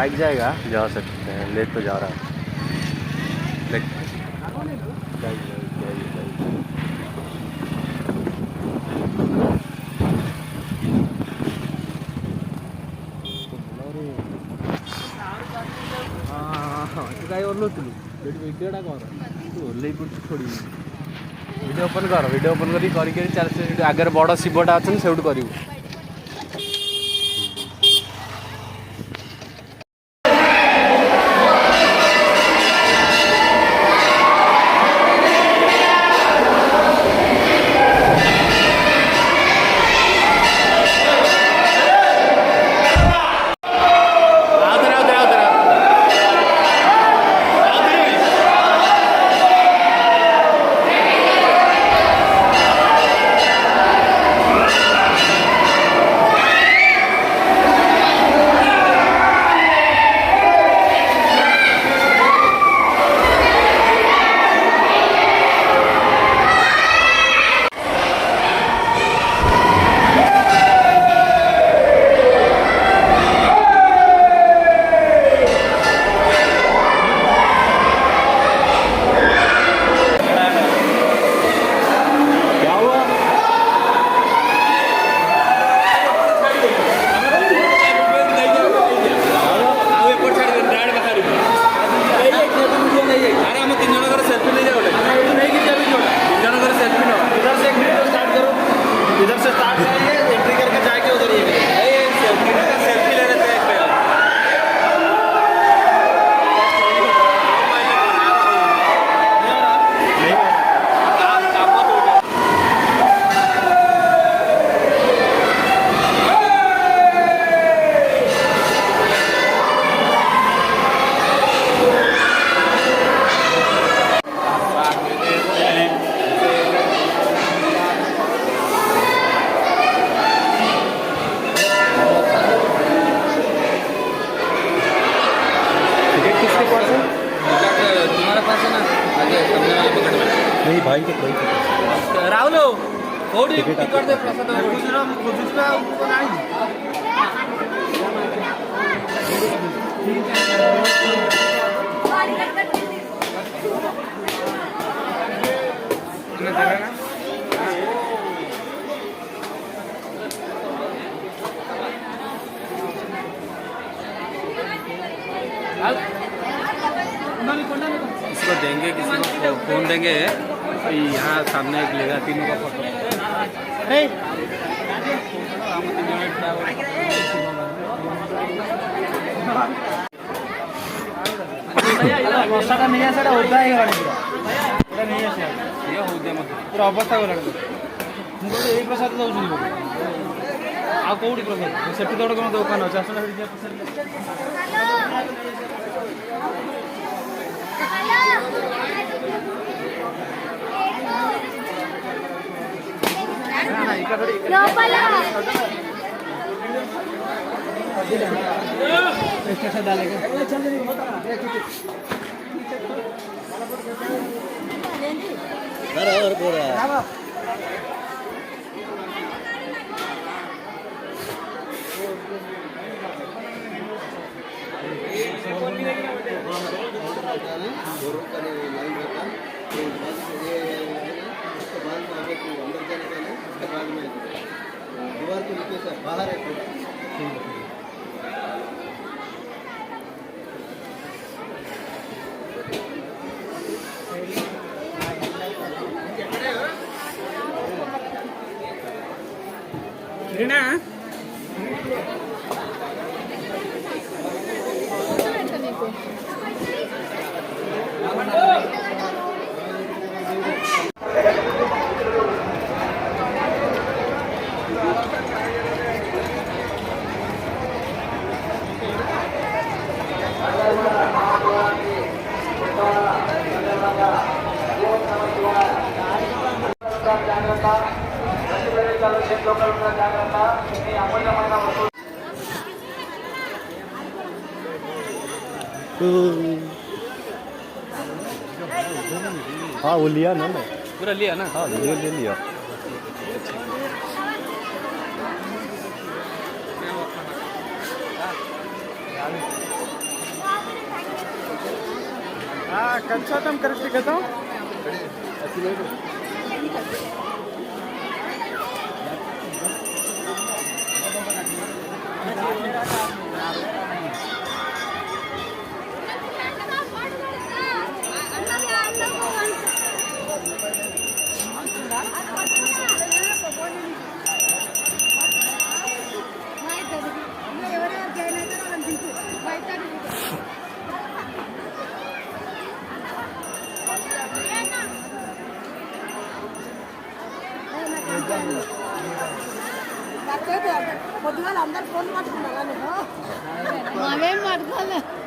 Bike जाएगा जा सकते हैं, ले तो जा रहा है। वीडियो ओपन कर, वीडियो ओपन करी चल आगे बड़ शिवटा अच्छे से करू। नहीं भाई तो कोई राहुल कोडी टिकट दे प्रसाद खुजरा खुजरा नहीं इसको देंगे, किसी को फोन देंगे, यहाँ सामने एक लेगा, तीनों का फोटो। नहीं है सर होता है नहीं है ये होते पूरा अवस्था गला मुझे यही प्रसाद दौर आ कौटी प्रसाद से कौन दुकान अच्छे बाहर ना हाँ वो लिया ना, मैं पूरा लिया ना। हाँ ले लिया। कच्चा तुम करेक्ट कहता हूँ పొద్దుగాల అందరు ఫోన్ పట్టుకున్నారు మేమేం పట్టుకోలేదు